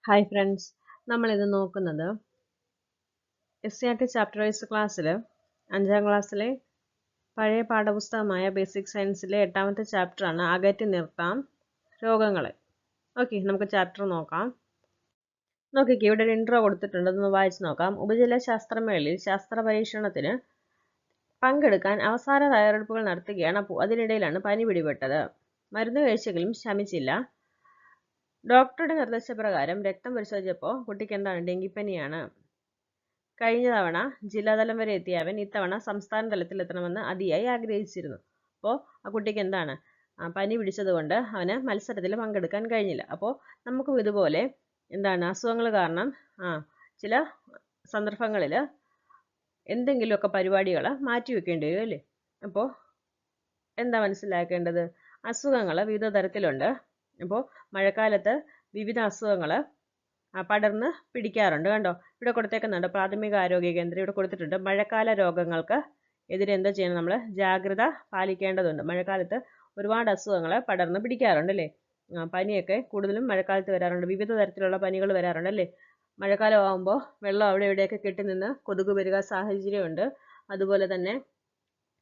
Hi friends, നമ്മളിത് നോക്കുന്നത് SCRT chapter wise ക്ലാസ്സിൽ 5ാം ക്ലാസ്സിലെ പഴയ പാഠപുസ്തകമായ ബേസിക് സയൻസിലെ 8ാമത്തെ ചാപ്റ്ററാണ് അകറ്റി നിർത്താം രോഗങ്ങളെ. ഓക്കെ, നമുക്ക് ചാപ്റ്റർ നോക്കാം. നോക്കിക്കേ, ഇവിടെ ഒരു ഇൻട്രോ കൊടുത്തിട്ടുണ്ട്, അതൊന്ന് വായിച്ച് നോക്കാം. ഉപജില്ല ശാസ്ത്രമേളയിൽ ശാസ്ത്ര പരീക്ഷണത്തിന് പങ്കെടുക്കാൻ അവസാന തയ്യാറെടുപ്പുകൾ നടത്തുകയാണ്. അതിനിടയിലാണ് പനി പിടിപെട്ടത്. മരുന്ന് കഴിച്ചെങ്കിലും ശമിച്ചില്ല. ഡോക്ടറുടെ നിർദ്ദേശപ്രകാരം രക്തം പരിശോധിച്ചപ്പോൾ കുട്ടിക്ക് എന്താണ്, ഡെങ്കിപ്പനിയാണ്. കഴിഞ്ഞ തവണ ജില്ലാതലം വരെ എത്തിയ അവൻ ഇത്തവണ സംസ്ഥാന തലത്തിൽ എത്തണമെന്ന് അതിയായി ആഗ്രഹിച്ചിരുന്നു. അപ്പോൾ ആ കുട്ടിക്ക് എന്താണ്, പനി പിടിച്ചതുകൊണ്ട് അവന് മത്സരത്തിൽ പങ്കെടുക്കാൻ കഴിഞ്ഞില്ല. അപ്പോൾ നമുക്കും ഇതുപോലെ എന്താണ്, അസുഖങ്ങൾ കാരണം ചില സന്ദർഭങ്ങളിൽ എന്തെങ്കിലുമൊക്കെ പരിപാടികൾ മാറ്റി വെക്കേണ്ടി വരും അല്ലേ. അപ്പോൾ എന്താ മനസ്സിലാക്കേണ്ടത്, അസുഖങ്ങൾ വിവിധ തരത്തിലുണ്ട്. അപ്പോൾ മഴക്കാലത്ത് വിവിധ അസുഖങ്ങൾ പടർന്ന് പിടിക്കാറുണ്ട്. കണ്ടോ, ഇവിടെ കൊടുത്തേക്കുന്നുണ്ട് പ്രാഥമിക ആരോഗ്യ കേന്ദ്രം ഇവിടെ കൊടുത്തിട്ടുണ്ട്. മഴക്കാല രോഗങ്ങൾക്ക് എതിരെ എന്താ ചെയ്യണം, നമ്മൾ ജാഗ്രത പാലിക്കേണ്ടതുണ്ട്. മഴക്കാലത്ത് ഒരുപാട് അസുഖങ്ങൾ പടർന്ന് പിടിക്കാറുണ്ട് അല്ലേ. പനിയൊക്കെ കൂടുതലും മഴക്കാലത്ത് വരാറുണ്ട്. വിവിധ തരത്തിലുള്ള പനികൾ വരാറുണ്ട് അല്ലേ. മഴക്കാലം ആകുമ്പോൾ വെള്ളം അവിടെ ഇവിടെയൊക്കെ കെട്ടി നിന്ന് കൊതുക് വരിക സാഹചര്യമുണ്ട്. അതുപോലെ തന്നെ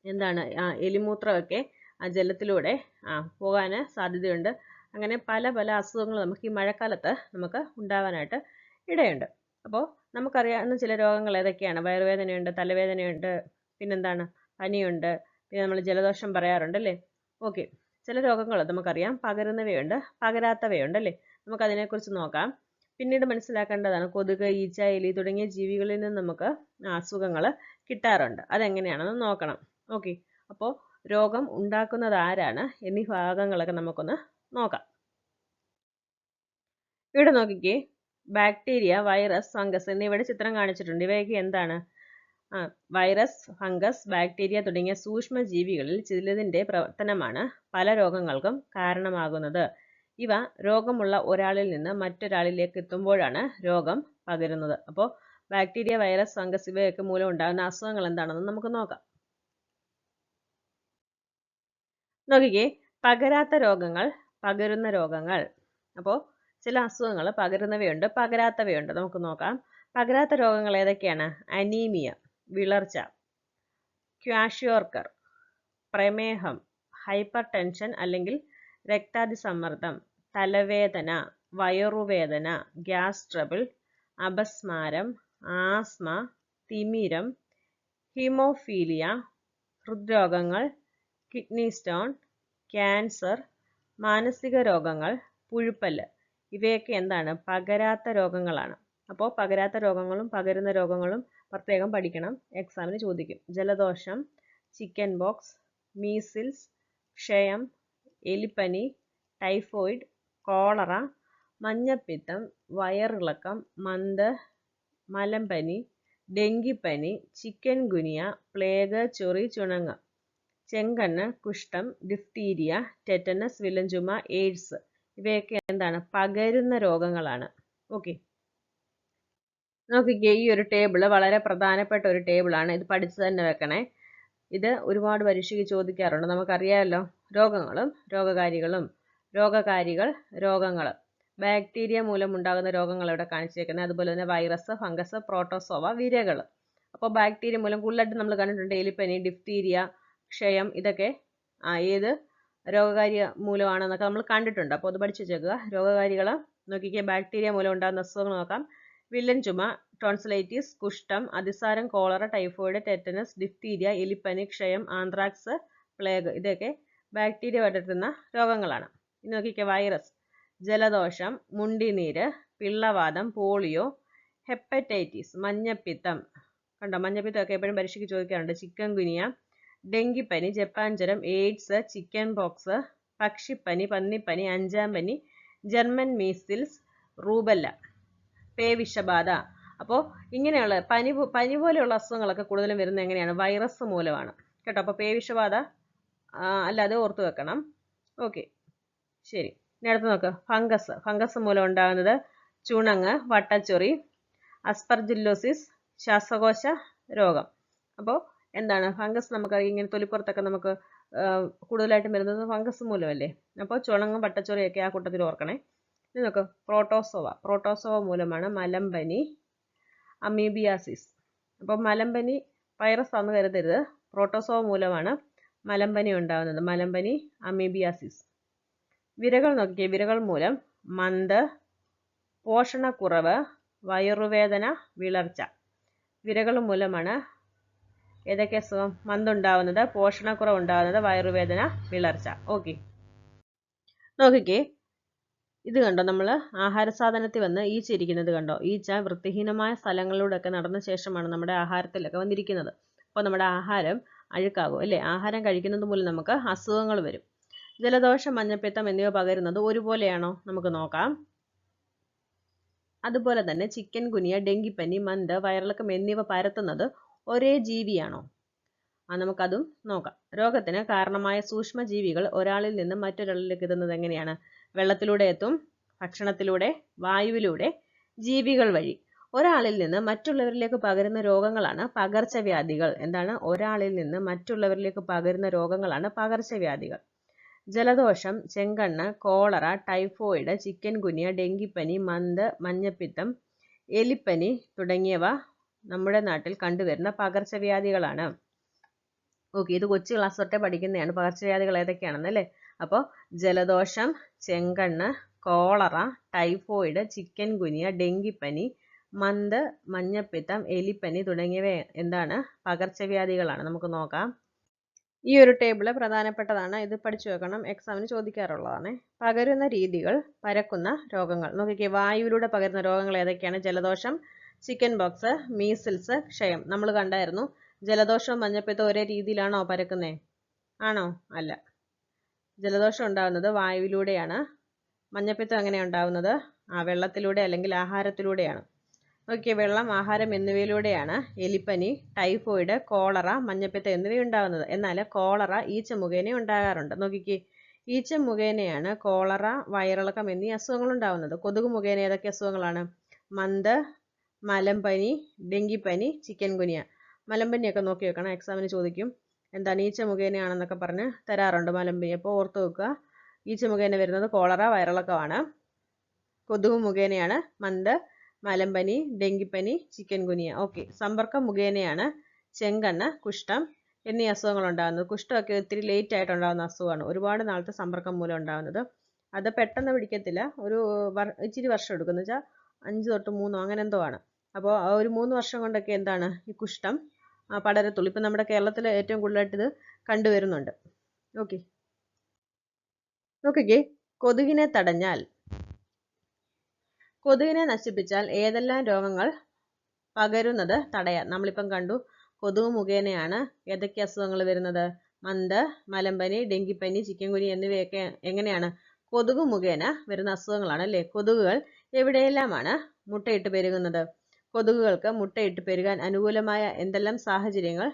എന്താണ്, എലിമൂത്രമൊക്കെ ആ ജലത്തിലൂടെ പോകാൻ സാധ്യതയുണ്ട്. അങ്ങനെ പല പല അസുഖങ്ങൾ നമുക്ക് ഈ മഴക്കാലത്ത് നമുക്ക് ഉണ്ടാവാനായിട്ട് ഇടയുണ്ട്. അപ്പോൾ നമുക്കറിയാവുന്ന ചില രോഗങ്ങൾ ഏതൊക്കെയാണ്, വയറുവേദനയുണ്ട്, തലവേദനയുണ്ട്, പിന്നെന്താണ്, പനിയുണ്ട്, പിന്നെ നമ്മൾ ജലദോഷം പറയാറുണ്ട് അല്ലേ. ഓക്കെ, ചില രോഗങ്ങൾ നമുക്കറിയാം, പകരുന്നവയുണ്ട്, പകരാത്തവയുണ്ട് അല്ലേ. നമുക്കതിനെക്കുറിച്ച് നോക്കാം. പിന്നീട് മനസ്സിലാക്കേണ്ടതാണ്, കൊതുക്, ഈച്ച, എലി തുടങ്ങിയ ജീവികളിൽ നിന്ന് നമുക്ക് അസുഖങ്ങൾ കിട്ടാറുണ്ട്. അതെങ്ങനെയാണെന്ന് നോക്കണം. ഓക്കെ, അപ്പോൾ രോഗം ഉണ്ടാക്കുന്നത് ആരാണ് എന്നീ ഭാഗങ്ങളൊക്കെ നമുക്കൊന്ന് നോക്കാം. ഇവിടെ നോക്കിക്കേ, ബാക്ടീരിയ, വൈറസ്, ഫംഗസ് എന്നിവയുടെ ചിത്രം കാണിച്ചിട്ടുണ്ട്. ഇവയൊക്കെ എന്താണ്, വൈറസ്, ഫംഗസ്, ബാക്ടീരിയ തുടങ്ങിയ സൂക്ഷ്മ ജീവികളിൽ ചിലതിൻ്റെ പ്രവർത്തനമാണ് പല രോഗങ്ങൾക്കും കാരണമാകുന്നത്. ഇവ രോഗമുള്ള ഒരാളിൽ നിന്ന് മറ്റൊരാളിലേക്ക് എത്തുമ്പോഴാണ് രോഗം പകരുന്നത്. അപ്പോൾ ബാക്ടീരിയ, വൈറസ്, ഫംഗസ് ഇവയൊക്കെ മൂലം ഉണ്ടാകുന്ന അസുഖങ്ങൾ എന്താണെന്ന് നമുക്ക് നോക്കാം. നോക്കിക്കേ, പകരാത്ത രോഗങ്ങൾ, പകരുന്ന രോഗങ്ങൾ. അപ്പോൾ ചില അസുഖങ്ങൾ പകരുന്നവയുണ്ട്, പകരാത്തവയുണ്ട്. നമുക്ക് നോക്കാം. പകരാത്ത രോഗങ്ങൾ ഏതൊക്കെയാണ്, അനീമിയ, വിളർച്ച, ക്വാഷിയോർക്കർ, പ്രമേഹം, ഹൈപ്പർ ടെൻഷൻ അല്ലെങ്കിൽ രക്താതിസമ്മർദ്ദം, തലവേദന, വയറുവേദന, ഗ്യാസ് ട്രബിൾ, അപസ്മാരം, ആസ്മ, തിമിരം, ഹീമോഫീലിയ, ഹൃദ്രോഗങ്ങൾ, കിഡ്നി സ്റ്റോൺ, ക്യാൻസർ, മാനസിക രോഗങ്ങൾ, പുഴുപ്പല്ല്. ഇവയൊക്കെ എന്താണ്, പകരാത്ത രോഗങ്ങളാണ്. അപ്പോൾ പകരാത്ത രോഗങ്ങളും പകരുന്ന രോഗങ്ങളും പ്രത്യേകം പഠിക്കണം, എക്സാമിന് ചോദിക്കും. ജലദോഷം, ചിക്കൻ ബോക്സ്, മീസിൽസ്, ക്ഷയം, എലിപ്പനി, ടൈഫോയിഡ്, കോളറ, മഞ്ഞപ്പിത്തം, വയറിളക്കം, മന്ത്, മലമ്പനി, ഡെങ്കിപ്പനി, ചിക്കൻ ഗുനിയ, പ്ലേഗ്, ചൊറി, ചുണങ്ങ്, ചെങ്കണ്ണ്, കുഷ്ഠം, ഡിഫ്തീരിയ, ടെറ്റനസ്, വില്ലൻചുമ, എയ്ഡ്സ് ഇവയൊക്കെ എന്താണ്, പകരുന്ന രോഗങ്ങളാണ്. ഓക്കെ, നോക്കിക്കേ, ഈ ഒരു ടേബിള് വളരെ പ്രധാനപ്പെട്ട ഒരു ടേബിളാണ്. ഇത് പഠിച്ചു തന്നെ വെക്കണേ. ഇത് ഒരുപാട് പരീക്ഷയ്ക്ക് ചോദിക്കാറുണ്ട്. നമുക്കറിയാമല്ലോ, രോഗങ്ങളും രോഗകാരികളും, രോഗകാരികൾ, രോഗങ്ങൾ, ബാക്ടീരിയ മൂലം ഉണ്ടാകുന്ന രോഗങ്ങൾ ഇവിടെ കാണിച്ചേക്കുന്നത്. അതുപോലെ തന്നെ വൈറസ്, ഫംഗസ്, പ്രോട്ടോസോവ, വിരകൾ. അപ്പോൾ ബാക്ടീരിയ മൂലം കൂടുതലായിട്ട് നമ്മൾ കണ്ടിട്ടുണ്ട് എലിപ്പനി, ഡിഫ്തീരിയ, ക്ഷയം, ഇതൊക്കെ ഏത് രോഗകാരി മൂലമാണെന്നൊക്കെ നമ്മൾ കണ്ടിട്ടുണ്ട്. അപ്പോൾ അത് പഠിച്ചു വെച്ചേക്കുക. രോഗകാരികൾ നോക്കിക്കുക, ബാക്ടീരിയ മൂലം ഉണ്ടാകുന്ന അസുഖങ്ങൾ നോക്കാം. വില്ലൻ ചുമ, ടോൺസിലൈറ്റിസ്, കുഷ്ഠം, അതിസാരം, കോളറ, ടൈഫോയിഡ്, ടെറ്റനസ്, ഡിഫ്തീരിയ, എലിപ്പനി, ക്ഷയം, ആന്ത്രാക്സ്, പ്ലേഗ് ഇതൊക്കെ ബാക്ടീരിയ പടർത്തുന്ന രോഗങ്ങളാണ്. ഇനി നോക്കിക്കുക, വൈറസ്, ജലദോഷം, മുണ്ടിനീര്, പിള്ളവാതം, പോളിയോ, ഹെപ്പറ്റൈറ്റിസ്, മഞ്ഞപ്പിത്തം. കണ്ടോ, മഞ്ഞപ്പിത്തമൊക്കെ എപ്പോഴും പരീക്ഷയ്ക്ക് ചോദിക്കാറുണ്ട്. ചിക്കൻ ഗുനിയ, ഡെങ്കിപ്പനി, ജപ്പാൻ ജ്വരം, എയ്ഡ്സ്, ചിക്കൻ പോക്സ്, പക്ഷിപ്പനി, പന്നിപ്പനി, അഞ്ചാം പനി, ജർമ്മൻ മീസിൽസ്, റൂബല്ല, പേവിഷബാധ. അപ്പോൾ ഇങ്ങനെയുള്ള പനി പോലെയുള്ള അസുഖങ്ങളൊക്കെ കൂടുതലും വരുന്നത് എങ്ങനെയാണ്, വൈറസ് മൂലമാണ് കേട്ടോ. അപ്പോൾ പേവിഷബാധ അല്ലാതെ ഓർത്തു വെക്കണം. ഓക്കെ, ശരി. ഇനി അടുത്ത് നോക്ക്, ഫംഗസ് മൂലം ഉണ്ടാകുന്നത് ചുണങ്ങ്, വട്ടച്ചൊറി, അസ്പർജില്ലോസിസ്, ശ്വാസകോശ രോഗം. അപ്പോൾ എന്താണ്, ഫംഗസ് നമുക്കറിയാം, ഇങ്ങനെ തൊലിപ്പുറത്തൊക്കെ നമുക്ക് കൂടുതലായിട്ടും വരുന്നത് ഫംഗസ് മൂലമല്ലേ. അപ്പോൾ ചുണങ്ങും വട്ടച്ചൊറിയൊക്കെ ആ കൂട്ടത്തിൽ ഓർക്കണേ. ഇത് നോക്ക്, പ്രോട്ടോസോവ മൂലമാണ് മലമ്പനി, അമീബിയാസിസ്. അപ്പം മലമ്പനി വൈറസ് ആണെന്ന് കരുതരുത്, പ്രോട്ടോസോവ മൂലമാണ് മലമ്പനി ഉണ്ടാകുന്നത്, മലമ്പനി, അമീബിയാസിസ്. വിരകൾ നോക്കിയേ, വിരകൾ മൂലം മന്ത്, പോഷണക്കുറവ്, വയറുവേദന, വിളർച്ച. വിരകൾ മൂലമാണ് ഏതൊക്കെ അസുഖം? മന്തുണ്ടാവുന്നത്, പോഷണക്കുറവ് ഉണ്ടാകുന്നത്, വയറുവേദന, വിളർച്ച. ഓക്കെ, നോക്കിക്കേ, ഇത് കണ്ടോ, നമ്മൾ ആഹാര സാധനത്തിൽ വന്ന് ഈച്ച ഇരിക്കുന്നത് കണ്ടോ? ഈച്ച വൃത്തിഹീനമായ സ്ഥലങ്ങളിലൂടെയൊക്കെ നടന്ന ശേഷമാണ് നമ്മുടെ ആഹാരത്തിലൊക്കെ വന്നിരിക്കുന്നത്. അപ്പോൾ നമ്മുടെ ആഹാരം അഴുക്കാകും അല്ലേ? ആഹാരം കഴിക്കുന്നത് മൂലം നമുക്ക് അസുഖങ്ങൾ വരും. ജലദോഷം, മഞ്ഞപ്പിത്തം എന്നിവ പകരുന്നത് ഒരുപോലെയാണോ? നമുക്ക് നോക്കാം. അതുപോലെ തന്നെ ചിക്കൻ ഗുനിയ, ഡെങ്കിപ്പനി, മന്ത്, വയറിളക്കം എന്നിവ പരത്തുന്നത് ഒരേ ജീവിയാണോ? നമുക്കതും നോക്കാം. രോഗത്തിന് കാരണമായ സൂക്ഷ്മജീവികൾ ഒരാളിൽ നിന്ന് മറ്റൊരാളിലേക്ക് എത്തുന്നത് എങ്ങനെയാണ്? വെള്ളത്തിലൂടെ എത്തും, ഭക്ഷണത്തിലൂടെ, വായുവിലൂടെ, ജീവികൾ വഴി. ഒരാളിൽ നിന്ന് മറ്റുള്ളവരിലേക്ക് പകരുന്ന രോഗങ്ങളാണ് പകർച്ചവ്യാധികൾ. എന്താണ്? ഒരാളിൽ നിന്ന് മറ്റുള്ളവരിലേക്ക് പകരുന്ന രോഗങ്ങളാണ് പകർച്ചവ്യാധികൾ. ജലദോഷം, ചെങ്കണ്ണ്, കോളറ, ടൈഫോയിഡ്, ചിക്കൻ ഗുനിയ, ഡെങ്കിപ്പനി, മന്ത്, മഞ്ഞപ്പിത്തം, എലിപ്പനി തുടങ്ങിയവ നമ്മുടെ നാട്ടിൽ കണ്ടുവരുന്ന പകർച്ചവ്യാധികളാണ്. ഓക്കെ, ഇത് കൊച്ചു ക്ലാസ് തൊട്ടേ പഠിക്കുന്നതാണ് പകർച്ചവ്യാധികൾ ഏതൊക്കെയാണെന്ന് അല്ലേ? അപ്പോൾ ജലദോഷം, ചെങ്കണ്ണ്, കോളറ, ടൈഫോയിഡ്, ചിക്കൻ ഗുനിയ, ഡെങ്കിപ്പനി, മന്ത്, മഞ്ഞപ്പിത്തം, എലിപ്പനി തുടങ്ങിയവ എന്താണ്? പകർച്ചവ്യാധികളാണ്. നമുക്ക് നോക്കാം. ഈ ഒരു ടേബിള് പ്രധാനപ്പെട്ടതാണ്, ഇത് പഠിച്ചു വെക്കണം, എക്സാമിന് ചോദിക്കാറുള്ളതാണ്. പകരുന്ന രീതികൾ, പരക്കുന്ന രോഗങ്ങൾ. നോക്കിക്കേ, വായുവിലൂടെ പകരുന്ന രോഗങ്ങൾ ഏതൊക്കെയാണ്? ജലദോഷം, ചിക്കൻ ബോക്സ്, മീസിൽസ്, ക്ഷയം. നമ്മൾ കണ്ടായിരുന്നു. ജലദോഷവും മഞ്ഞപ്പിത്തവും ഒരേ രീതിയിലാണോ പരക്കുന്നേ? ആണോ? അല്ല. ജലദോഷം ഉണ്ടാകുന്നത് വായുവിലൂടെയാണ്. മഞ്ഞപ്പിത്തം എങ്ങനെയാണ് ഉണ്ടാകുന്നത്? വെള്ളത്തിലൂടെ അല്ലെങ്കിൽ ആഹാരത്തിലൂടെയാണ്. നോക്കിയേ, വെള്ളം, ആഹാരം എന്നിവയിലൂടെയാണ് എലിപ്പനി, ടൈഫോയിഡ്, കോളറ, മഞ്ഞപ്പിത്തം എന്നിവ ഉണ്ടാകുന്നത്. എന്നാൽ കോളറ ഈച്ച മുഖേന ഉണ്ടാകാറുണ്ട്. നോക്കിക്കേ, ഈച്ച മുഖേനയാണ് കോളറ, വയറിളക്കം എന്നീ അസുഖങ്ങൾ ഉണ്ടാകുന്നത്. കൊതുക് മുഖേന ഏതൊക്കെ അസുഖങ്ങളാണ്? മന്ത്, മലമ്പനി, ഡെങ്കിപ്പനി, ചിക്കൻ ഗുനിയ. മലമ്പനിയൊക്കെ നോക്കി വെക്കണം, എക്സാമിന് ചോദിക്കും. എന്താണ്? ഈച്ച മുഖേനയാണെന്നൊക്കെ പറഞ്ഞ് തരാറുണ്ട് മലമ്പനി. അപ്പോൾ ഓർത്ത് വെക്കുക, ഈച്ച മുഖേന വരുന്നത് കോളറ, വയറിളക്കമാണ്. കൊതുക് മുഖേനയാണ് മന്ത്, മലമ്പനി, ഡെങ്കിപ്പനി, ചിക്കൻ ഗുനിയ. ഓക്കെ, സമ്പർക്കം മുഖേനയാണ് ചെങ്കണ്ണ്, കുഷ്ഠം എന്നീ അസുഖങ്ങൾ ഉണ്ടാകുന്നത്. കുഷ്ഠമൊക്കെ ഒത്തിരി ലേറ്റ് ആയിട്ടുണ്ടാകുന്ന അസുഖമാണ്, ഒരുപാട് നാളത്തെ സമ്പർക്കം മൂലം ഉണ്ടാകുന്നത്. അത് പെട്ടെന്ന് പിടിക്കത്തില്ല, ഒരു ഇച്ചിരി വർഷം എടുക്കും. എന്ന് വെച്ചാൽ 5 തൊട്ട് 3 അങ്ങനെ എന്തോ ആണ്. അപ്പോൾ ഒരു 3 വർഷം കൊണ്ടൊക്കെ എന്താണ് ഈ കുഷ്ഠം പടരത്തുള്ളൂ. ഇപ്പം നമ്മുടെ കേരളത്തിൽ ഏറ്റവും കൂടുതലായിട്ട് ഇത് കണ്ടുവരുന്നുണ്ട്. ഓക്കെ, നോക്കിക്കേ, കൊതുകിനെ തടഞ്ഞാൽ, കൊതുകിനെ നശിപ്പിച്ചാൽ ഏതെല്ലാം രോഗങ്ങൾ പകരുന്നത് തടയാം? നമ്മളിപ്പം കണ്ടു, കൊതുക് മുഖേനയാണ് ഏതൊക്കെ അസുഖങ്ങൾ വരുന്നത്? മന്ത്, മലമ്പനി, ഡെങ്കിപ്പനി, ചിക്കൻ ഗുനിയ എന്നിവയൊക്കെ എങ്ങനെയാണ്? കൊതുക് മുഖേന വരുന്ന അസുഖങ്ങളാണ് അല്ലേ? കൊതുകുകൾ എവിടെയെല്ലാമാണ് മുട്ടയിട്ട് പെരുകുന്നത്? കൊതുകുകൾക്ക് മുട്ടയിട്ട് പെരുകാൻ അനുകൂലമായ എന്തെല്ലാം സാഹചര്യങ്ങൾ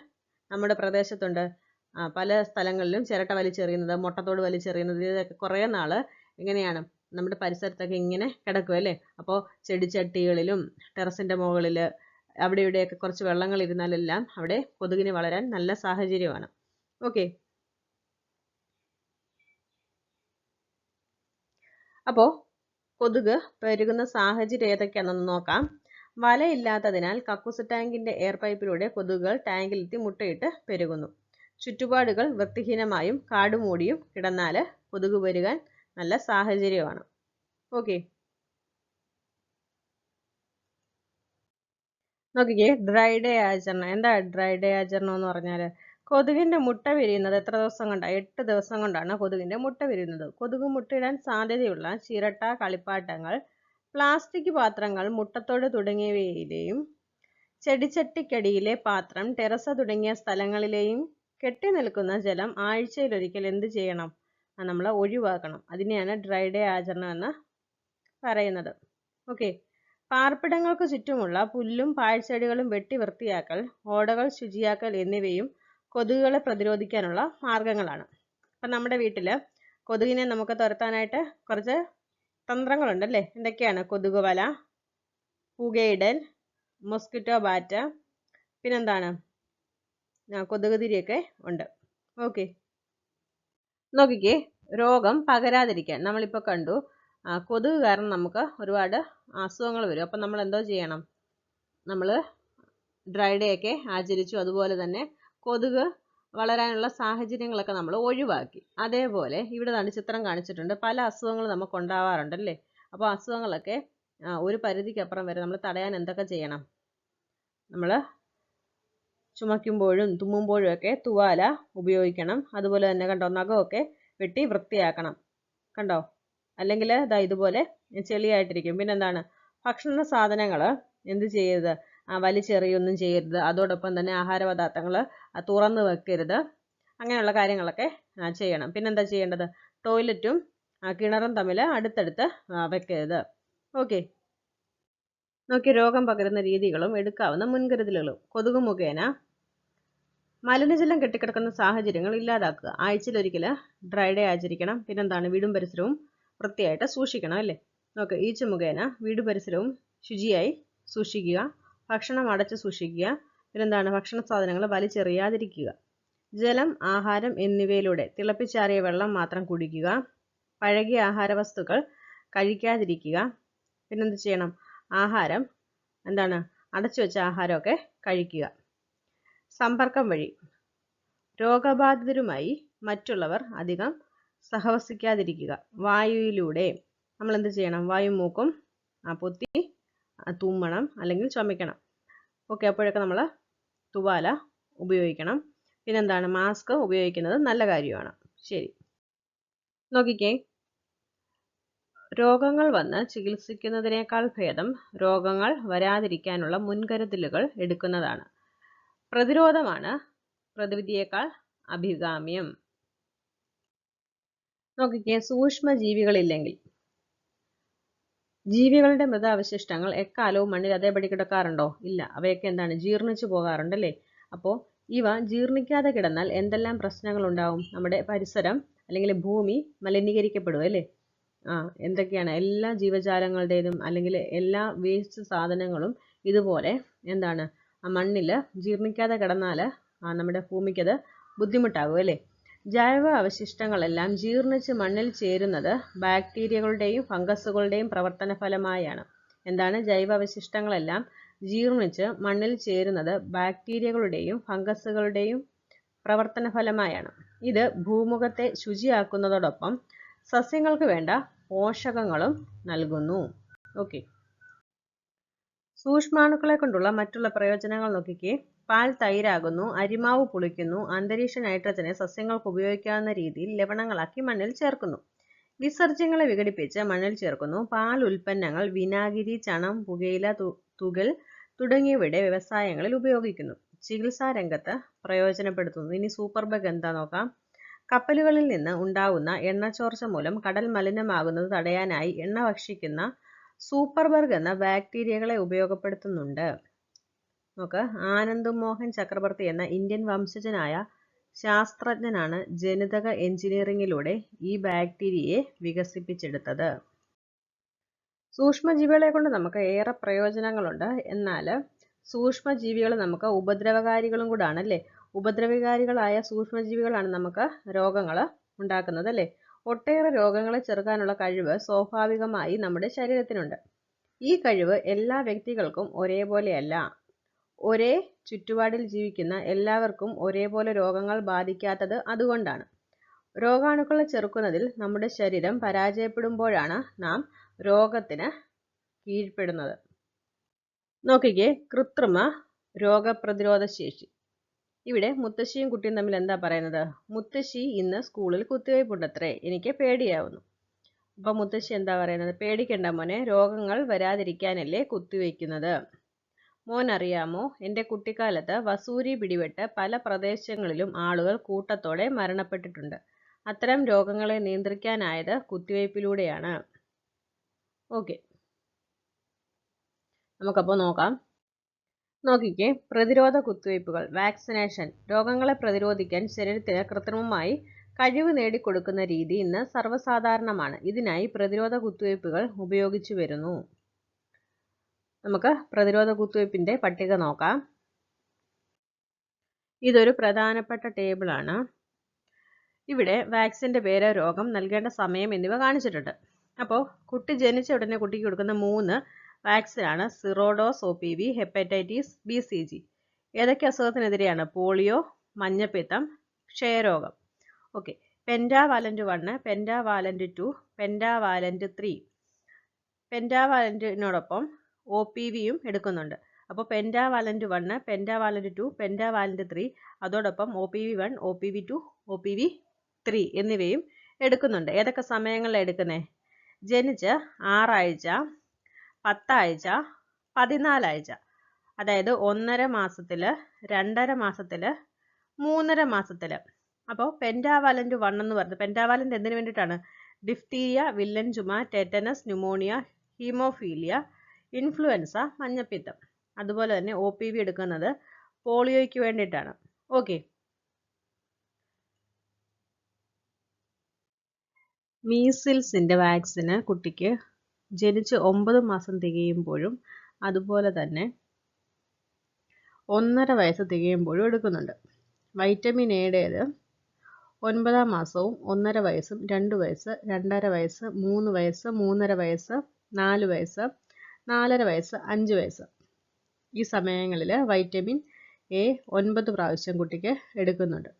നമ്മുടെ പ്രദേശത്തുണ്ട്? പല സ്ഥലങ്ങളിലും ചിരട്ട വലിച്ചെറിയുന്നത്, മുട്ടത്തോട് വലിച്ചെറിയുന്നത്, ഇതൊക്കെ കുറേ നാള് എങ്ങനെയാണ് നമ്മുടെ പരിസരത്തൊക്കെ ഇങ്ങനെ കിടക്കും അല്ലേ? അപ്പോൾ ചെടിച്ചട്ടികളിലും ടെറസിൻ്റെ മുകളിൽ അവിടെ ഇവിടെയൊക്കെ കുറച്ച് വെള്ളങ്ങൾ ഇരുന്നാലെല്ലാം അവിടെ കൊതുകിന് വളരാൻ നല്ല സാഹചര്യമാണ്. ഓക്കെ, അപ്പോൾ കൊതുക് പെരുകുന്ന സാഹചര്യം ഏതൊക്കെയാണെന്ന് നോക്കാം. വലയില്ലാത്തതിനാൽ കക്കൂസ് ടാങ്കിന്റെ എയർ പൈപ്പിലൂടെ കൊതുകുകൾ ടാങ്കിലെത്തി മുട്ടയിട്ട് പെരുകുന്നു. ചുറ്റുപാടുകൾ വൃത്തിഹീനമായും കാടുമൂടിയും കിടന്നാൽ കൊതുക് പെരുകാൻ നല്ല സാഹചര്യമാണ്. ഓക്കെ, നോക്കിക്കേ, ഡ്രൈ ഡേ ആചരണം. എന്താ ഡ്രൈ ഡേ ആചരണം എന്ന് പറഞ്ഞാൽ? കൊതുകിന്റെ മുട്ട വിരിയുന്നത് എത്ര ദിവസം കൊണ്ടാണ്? 8 ദിവസം കൊണ്ടാണ് കൊതുകിന്റെ മുട്ട വിരിയുന്നത്. കൊതുക് മുട്ടയിടാൻ സാധ്യതയുള്ള ചിരട്ട, കളിപ്പാട്ടങ്ങൾ, പ്ലാസ്റ്റിക് പാത്രങ്ങൾ, മുട്ടത്തോട് തുടങ്ങിയവയിലെയും ചെടിച്ചട്ടിക്കടിയിലെ പാത്രം, ടെറസ് തുടങ്ങിയ സ്ഥലങ്ങളിലെയും കെട്ടി നിൽക്കുന്ന ജലം ആഴ്ചയിലൊരിക്കൽ എന്ത് ചെയ്യണം? നമ്മൾ ഒഴിവാക്കണം. അതിനെയാണ് ഡ്രൈ ഡേ ആചരണം എന്ന് പറയുന്നത്. ഓക്കെ, പാർപ്പിടങ്ങൾക്ക് ചുറ്റുമുള്ള പുല്ലും പാഴ്ചെടികളും വെട്ടി വൃത്തിയാക്കൽ, ഓടകൾ ശുചിയാക്കൽ എന്നിവയും കൊതുകുകളെ പ്രതിരോധിക്കാനുള്ള മാർഗങ്ങളാണ്. അപ്പം നമ്മുടെ വീട്ടിൽ കൊതുകിനെ നമുക്ക് തുരത്താനായിട്ട് കുറച്ച് തന്ത്രങ്ങളുണ്ടല്ലേ? എന്തൊക്കെയാണ്? കൊതുക് വല, പുകയിടൽ, മൊസ്കിറ്റോ ബാറ്റ്, പിന്നെന്താണ്, കൊതുക് തിരിയൊക്കെ ഉണ്ട്. ഓക്കെ, നോക്കിക്കേ, രോഗം പകരാതിരിക്കാൻ നമ്മളിപ്പോൾ കണ്ടു, കൊതുക് കാരണം നമുക്ക് ഒരുപാട് അസുഖങ്ങൾ വരും. അപ്പം നമ്മൾ എന്തോ ചെയ്യണം? നമ്മൾ ഡ്രൈ ഡേ ഒക്കെ ആചരിച്ചു. അതുപോലെ തന്നെ കൊതുക് വളരാനുള്ള സാഹചര്യങ്ങളൊക്കെ നമ്മൾ ഒഴിവാക്കി. അതേപോലെ ഇവിടെ നല്ല ചിത്രം കാണിച്ചിട്ടുണ്ട്. പല അസുഖങ്ങൾ നമുക്ക് ഉണ്ടാവാറുണ്ടല്ലേ. അപ്പോൾ അസുഖങ്ങളൊക്കെ ഒരു പരിധിക്കപ്പുറം വരെ നമ്മൾ തടയാൻ എന്തൊക്കെ ചെയ്യണം? നമ്മൾ ചുമയ്ക്കുമ്പോഴും തുമ്മുമ്പോഴും ഒക്കെ തുവാല ഉപയോഗിക്കണം. അതുപോലെ തന്നെ കണ്ടോ, നഖമൊക്കെ വെട്ടി വൃത്തിയാക്കണം. കണ്ടോ, അല്ലെങ്കിൽ ഇതുപോലെ ചെളിയായിട്ടിരിക്കും. പിന്നെന്താണ്? ഭക്ഷണ സാധനങ്ങൾ എന്ത് ചെയ്യരുത്? വലിച്ചെറിയൊന്നും ചെയ്യരുത്. അതോടൊപ്പം തന്നെ ആഹാരപദാർത്ഥങ്ങൾ തുറന്ന് വെക്കരുത്. അങ്ങനെയുള്ള കാര്യങ്ങളൊക്കെ ചെയ്യണം. പിന്നെന്താ ചെയ്യേണ്ടത്? ടോയ്ലറ്റും കിണറും തമ്മിൽ അടുത്തടുത്ത് വെക്കരുത്. ഓക്കെ. നോക്കി, രോഗം പകരുന്ന രീതികളും എടുക്കാവുന്ന മുൻകരുതലുകളും. കൊതുക് മുഖേന മലിനജലം കെട്ടിക്കിടക്കുന്ന സാഹചര്യങ്ങൾ ഇല്ലാതാക്കുക. ആഴ്ചയിലൊരിക്കൽ ഡ്രൈ ഡേ ആചരിക്കണം. പിന്നെന്താണ്? വീടും പരിസരവും വൃത്തിയായിട്ട് സൂക്ഷിക്കണം അല്ലേ. നോക്ക്, ഈച്ച മുഖേന വീട് പരിസരവും ശുചിയായി സൂക്ഷിക്കുക. ഭക്ഷണം അടച്ചു സൂക്ഷിക്കുക. പിന്നെന്താണ്? ഭക്ഷണ സാധനങ്ങൾ വലിച്ചെറിയാതിരിക്കുക. ജലം, ആഹാരം എന്നിവയിലൂടെ തിളപ്പിച്ചാറിയ വെള്ളം മാത്രം കുടിക്കുക. പഴകിയ ആഹാര വസ്തുക്കൾ കഴിക്കാതിരിക്കുക. പിന്നെന്ത് ചെയ്യണം? ആഹാരം അടച്ചു വെച്ച ആഹാരമൊക്കെ കഴിക്കുക. സമ്പർക്കം വഴി രോഗബാധിതരുമായി മറ്റുള്ളവർ അധികം സഹവസിക്കാതിരിക്കുക. വായുവിലൂടെ നമ്മൾ എന്ത് ചെയ്യണം? വായും മൂക്കും പൊത്തി തുമ്മണം അല്ലെങ്കിൽ ചുമയ്ക്കണം. ഓക്കെ, അപ്പോഴൊക്കെ നമ്മൾ തുവാല ഉപയോഗിക്കണം. പിന്നെന്താണ്? മാസ്ക് ഉപയോഗിക്കുന്നത് നല്ല കാര്യമാണ്. ശരി, നോക്കിക്കേ. രോഗങ്ങൾ വന്ന് ചികിത്സിക്കുന്നതിനേക്കാൾ ഭേദം രോഗങ്ങൾ വരാതിരിക്കാനുള്ള മുൻകരുതലുകൾ എടുക്കുന്നതാണ്. പ്രതിരോധമാണ് പ്രതിവിധിയേക്കാൾ അഭികാമ്യം. നോക്കിക്കേ, സൂക്ഷ്മജീവികളില്ലെങ്കിൽ ജീവികളുടെ മൃതാവശിഷ്ടങ്ങൾ എക്കാലവും മണ്ണിൽ അതേപടി കിടക്കാറുണ്ടോ? ഇല്ല. അവയൊക്കെ ജീർണിച്ചു പോകാറുണ്ടല്ലേ. അപ്പോൾ ഇവ ജീർണിക്കാതെ കിടന്നാൽ എന്തെല്ലാം പ്രശ്നങ്ങൾ ഉണ്ടാവും? നമ്മുടെ പരിസരം അല്ലെങ്കിൽ ഭൂമി മലിനീകരിക്കപ്പെടും അല്ലേ. എന്തൊക്കെയാണ്? എല്ലാ ജീവജാലങ്ങളുടേതും അല്ലെങ്കിൽ എല്ലാ വേസ്റ്റ് സാധനങ്ങളും ഇതുപോലെ മണ്ണിൽ ജീർണിക്കാതെ കിടന്നാൽ നമ്മുടെ ഭൂമിക്കത് ബുദ്ധിമുട്ടാകും അല്ലേ. ജൈവ അവശിഷ്ടങ്ങളെല്ലാം ജീർണിച്ച് മണ്ണിൽ ചേരുന്നത് ബാക്ടീരിയകളുടെയും ഫംഗസുകളുടെയും പ്രവർത്തന ഫലമായാണ്. ജൈവ അവശിഷ്ടങ്ങളെല്ലാം ജീർണിച്ച് മണ്ണിൽ ചേരുന്നത് ബാക്ടീരിയകളുടെയും ഫംഗസുകളുടെയും പ്രവർത്തന ഫലമായാണ്. ഇത് ഭൂമുഖത്തെ ശുചിയാക്കുന്നതോടൊപ്പം സസ്യങ്ങൾക്ക് വേണ്ട പോഷകങ്ങളും നൽകുന്നു. ഓക്കെ, സൂക്ഷ്മാണുക്കളെ കൊണ്ടുള്ള മറ്റുള്ള പ്രയോജനങ്ങൾ നോക്കിക്കേ. പാൽ തൈരാകുന്നു. അരിമാവ് പുളിക്കുന്നു. അന്തരീക്ഷ നൈട്രജനെ സസ്യങ്ങൾക്ക് ഉപയോഗിക്കാവുന്ന രീതിയിൽ ലവണങ്ങളാക്കി മണ്ണിൽ ചേർക്കുന്നു. വിസർജ്യങ്ങളെ വിഘടിപ്പിച്ച് മണ്ണിൽ ചേർക്കുന്നു. പാൽ ഉൽപ്പന്നങ്ങൾ, വിനാഗിരി, ചണം, പുകയില, തുകൽ തുടങ്ങിയവയുടെ വ്യവസായങ്ങളിൽ ഉപയോഗിക്കുന്നു. ചികിത്സാ രംഗത്ത് പ്രയോജനപ്പെടുത്തുന്നു. ഇനി സൂപ്പർ ബഗ് എന്താ നോക്കാം. കപ്പലുകളിൽ നിന്ന് ഉണ്ടാകുന്ന എണ്ണച്ചോർച്ച മൂലം കടൽ മലിനമാകുന്നത് തടയാനായി എണ്ണ ഭക്ഷിക്കുന്ന സൂപ്പർ ബഗ് എന്ന ബാക്ടീരിയകളെ ഉപയോഗപ്പെടുത്തുന്നുണ്ട്. നോക്ക്, ആനന്ദ് മോഹൻ ചക്രവർത്തി എന്ന ഇന്ത്യൻ വംശജനായ ശാസ്ത്രജ്ഞനാണ് ജനിതക എഞ്ചിനീയറിംഗിലൂടെ ഈ ബാക്ടീരിയയെ വികസിപ്പിച്ചെടുത്തത്. സൂക്ഷ്മജീവികളെ കൊണ്ട് നമുക്ക് ഏറെ പ്രയോജനങ്ങളുണ്ട്. എന്നാൽ സൂക്ഷ്മജീവികൾ നമുക്ക് ഉപദ്രവകാരികളും കൂടാണ് അല്ലേ. ഉപദ്രവകാരികളായ സൂക്ഷ്മജീവികളാണ് നമുക്ക് രോഗങ്ങൾ ഉണ്ടാക്കുന്നത് അല്ലേ. ഒട്ടേറെ രോഗങ്ങളെ ചെറുക്കാനുള്ള കഴിവ് സ്വാഭാവികമായി നമ്മുടെ ശരീരത്തിനുണ്ട്. ഈ കഴിവ് എല്ലാ വ്യക്തികൾക്കും ഒരേപോലെയല്ല. ഒരേ ചുറ്റുപാടിൽ ജീവിക്കുന്ന എല്ലാവർക്കും ഒരേപോലെ രോഗങ്ങൾ ബാധിക്കാത്തത് അതുകൊണ്ടാണ്. രോഗാണുക്കളെ ചെറുക്കുന്നതിൽ നമ്മുടെ ശരീരം പരാജയപ്പെടുമ്പോഴാണ് നാം രോഗത്തിന് കീഴ്പ്പെടുന്നത്. നോക്കിക്കേ, കൃത്രിമ രോഗപ്രതിരോധ ശേഷി. ഇവിടെ മുത്തശ്ശിയും കുട്ടിയും തമ്മിൽ എന്താ പറയുന്നത്? മുത്തശ്ശി ഇന്ന് സ്കൂളിൽ കുത്തിവയ്പ്പുണ്ടത്രേ, എനിക്ക് പേടിയാവുന്നു. അപ്പൊ മുത്തശ്ശി എന്താ പറയുന്നത്? പേടിക്കണ്ട മോനെ, രോഗങ്ങൾ വരാതിരിക്കാനല്ലേ കുത്തിവയ്ക്കുന്നത്. മോൻ അറിയാമോ, എൻ്റെ കുട്ടിക്കാലത്ത് വസൂരി പിടിപെട്ട് പല പ്രദേശങ്ങളിലും ആളുകൾ കൂട്ടത്തോടെ മരണപ്പെട്ടിട്ടുണ്ട്. അത്തരം രോഗങ്ങളെ നിയന്ത്രിക്കാനായത് കുത്തിവയ്പ്പിലൂടെയാണ്. ഓക്കെ, നമുക്കപ്പോൾ നോക്കാം. നോക്കിക്കേ, പ്രതിരോധ കുത്തിവയ്പ്പുകൾ, വാക്സിനേഷൻ. രോഗങ്ങളെ പ്രതിരോധിക്കാൻ ശരീരത്തിന് കൃത്രിമമായി കഴിവ് നേടിക്കൊടുക്കുന്ന രീതി ഇന്ന് സർവ്വസാധാരണമാണ്. ഇതിനായി പ്രതിരോധ കുത്തിവയ്പ്പുകൾ ഉപയോഗിച്ചു വരുന്നു. നമുക്ക് പ്രതിരോധ കുത്തിവയ്പ്പിന്റെ പട്ടിക നോക്കാം. ഇതൊരു പ്രധാനപ്പെട്ട ടേബിളാണ്. ഇവിടെ വാക്സിന്റെ പേര്, രോഗം, നൽകേണ്ട സമയം എന്നിവ കാണിച്ചിട്ടുണ്ട്. അപ്പോൾ കുട്ടി ജനിച്ച ഉടനെ കുട്ടിക്ക് കൊടുക്കുന്ന 3 വാക്സിനാണ് zero dose, OPV, hepatitis B, CG. ഏതൊക്കെ അസുഖത്തിനെതിരെയാണ്? പോളിയോ, മഞ്ഞപ്പിത്തം, ക്ഷയരോഗം. Okay, pentavalent 1, pentavalent 2, pentavalent 3. പെൻറ്റാവാലന്റിനോടൊപ്പം OPVയും എടുക്കുന്നുണ്ട്. അപ്പോൾ പെൻറ്റാവാലന്റ് 1, പെൻറ്റാവാലന്റ് 2, പെൻറ്റാവാലന്റ് 3, അതോടൊപ്പം OPV1, OPV2, OPV3 എന്നിവയും എടുക്കുന്നുണ്ട്. ഏതൊക്കെ സമയങ്ങളിലാണ് എടുക്കുന്നത്? ജനിച്ച് 6 ആഴ്ച, 10 ആഴ്ച, 14 ആഴ്ച. അതായത് 1.5 മാസത്തിൽ, 2.5 മാസത്തിൽ, 3.5 മാസത്തിൽ. അപ്പോൾ പെൻറ്റാവാലന്റ് 1 എന്ന് പറയുന്നത്, പെൻറ്റാവാലന്റ് എന്തിനു വേണ്ടിയിട്ടാണ്? ഡിഫ്തീരിയ, വില്ലൻ ചുമ, ടെറ്റനസ്, ന്യൂമോണിയ, ഹീമോഫീലിയ, ഇൻഫ്ലുവൻസ, മഞ്ഞപ്പിത്തം. അതുപോലെ തന്നെ OPV എടുക്കുന്നത് പോളിയോയ്ക്ക് വേണ്ടിയിട്ടാണ്. ഓക്കെ, മീസിൽസിൻ്റെ വാക്സിന് കുട്ടിക്ക് ജനിച്ച് 9 മാസം തികയുമ്പോഴും അതുപോലെ തന്നെ 1.5 വയസ്സ് തികയുമ്പോഴും എടുക്കുന്നുണ്ട്. വൈറ്റമിൻ എയുടേത് 9 മാസവും 1.5 വയസ്സും 2 വയസ്സ്, 2.5 വയസ്സ്, 3 വയസ്സ്, 3.5 വയസ്സ്, 4 വയസ്സ്, 4.5 വയസ്സ്, 5 വയസ്സ്. ഈ സമയങ്ങളിൽ വൈറ്റമിൻ എ 9 പ്രാവശ്യം കുട്ടിക്ക് എടുക്കുന്നുണ്ട്.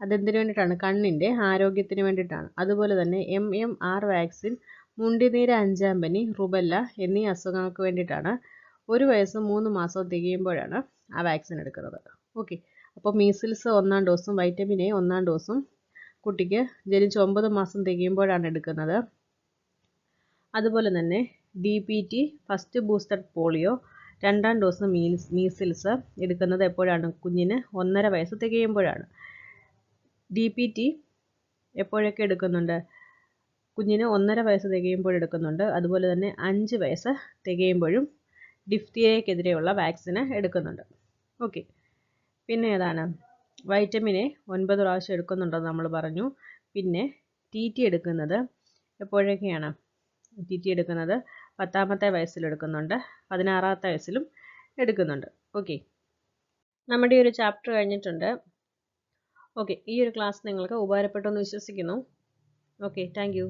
അതെന്തിനു വേണ്ടിയിട്ടാണ്? കണ്ണിൻ്റെ ആരോഗ്യത്തിന് വേണ്ടിയിട്ടാണ്. അതുപോലെ തന്നെ MMR വാക്സിൻ മുണ്ടിനീര്, 5-ാം പനി, റുബല്ല എന്നീ അസുഖങ്ങൾക്ക് വേണ്ടിയിട്ടാണ്. 1 വയസ്സും 3 മാസവും തികയുമ്പോഴാണ് ആ വാക്സിൻ എടുക്കുന്നത്. ഓക്കെ, അപ്പോൾ മീസിൽസ് 1-ാം ഡോസും വൈറ്റമിൻ എ 1-ാം ഡോസും കുട്ടിക്ക് ജനിച്ച് 9 മാസം തികയുമ്പോഴാണ് എടുക്കുന്നത്. അതുപോലെ തന്നെ DPT first booster polio 2-ാം dose measles എടുക്കുന്നത് എപ്പോഴാണ്? കുഞ്ഞിന് 1.5 വയസ്സ് തികയുമ്പോഴാണ്. DPT എപ്പോഴൊക്കെ എടുക്കുന്നുണ്ട്? കുഞ്ഞിന് 1.5 വയസ്സ് തികയുമ്പോഴെടുക്കുന്നുണ്ട്. അതുപോലെ തന്നെ 5 വയസ്സ് തികയുമ്പോഴും ഡിഫ്തീരിയക്കെതിരെയുള്ള വാക്സിന് എടുക്കുന്നുണ്ട്. ഓക്കെ, പിന്നെ ഏതാണ്? വൈറ്റമിൻ എ 9 പ്രാവശ്യം എടുക്കുന്നുണ്ടെന്ന് നമ്മൾ പറഞ്ഞു. പിന്നെ TT എടുക്കുന്നത് എപ്പോഴൊക്കെയാണ്? TT എടുക്കുന്നത് 10-ാമത്തെ വയസ്സിലെടുക്കുന്നുണ്ട്, 16-ാമത്തെ വയസ്സിലും എടുക്കുന്നുണ്ട്. ഓക്കെ, നമ്മുടെ ഈ ഒരു ചാപ്റ്റർ കഴിഞ്ഞിട്ടുണ്ട്. ഓക്കെ, ഈ ഒരു ക്ലാസ് നിങ്ങൾക്ക് ഉപകാരപ്പെട്ടു എന്ന് വിശ്വസിക്കുന്നു. Okay, thank you.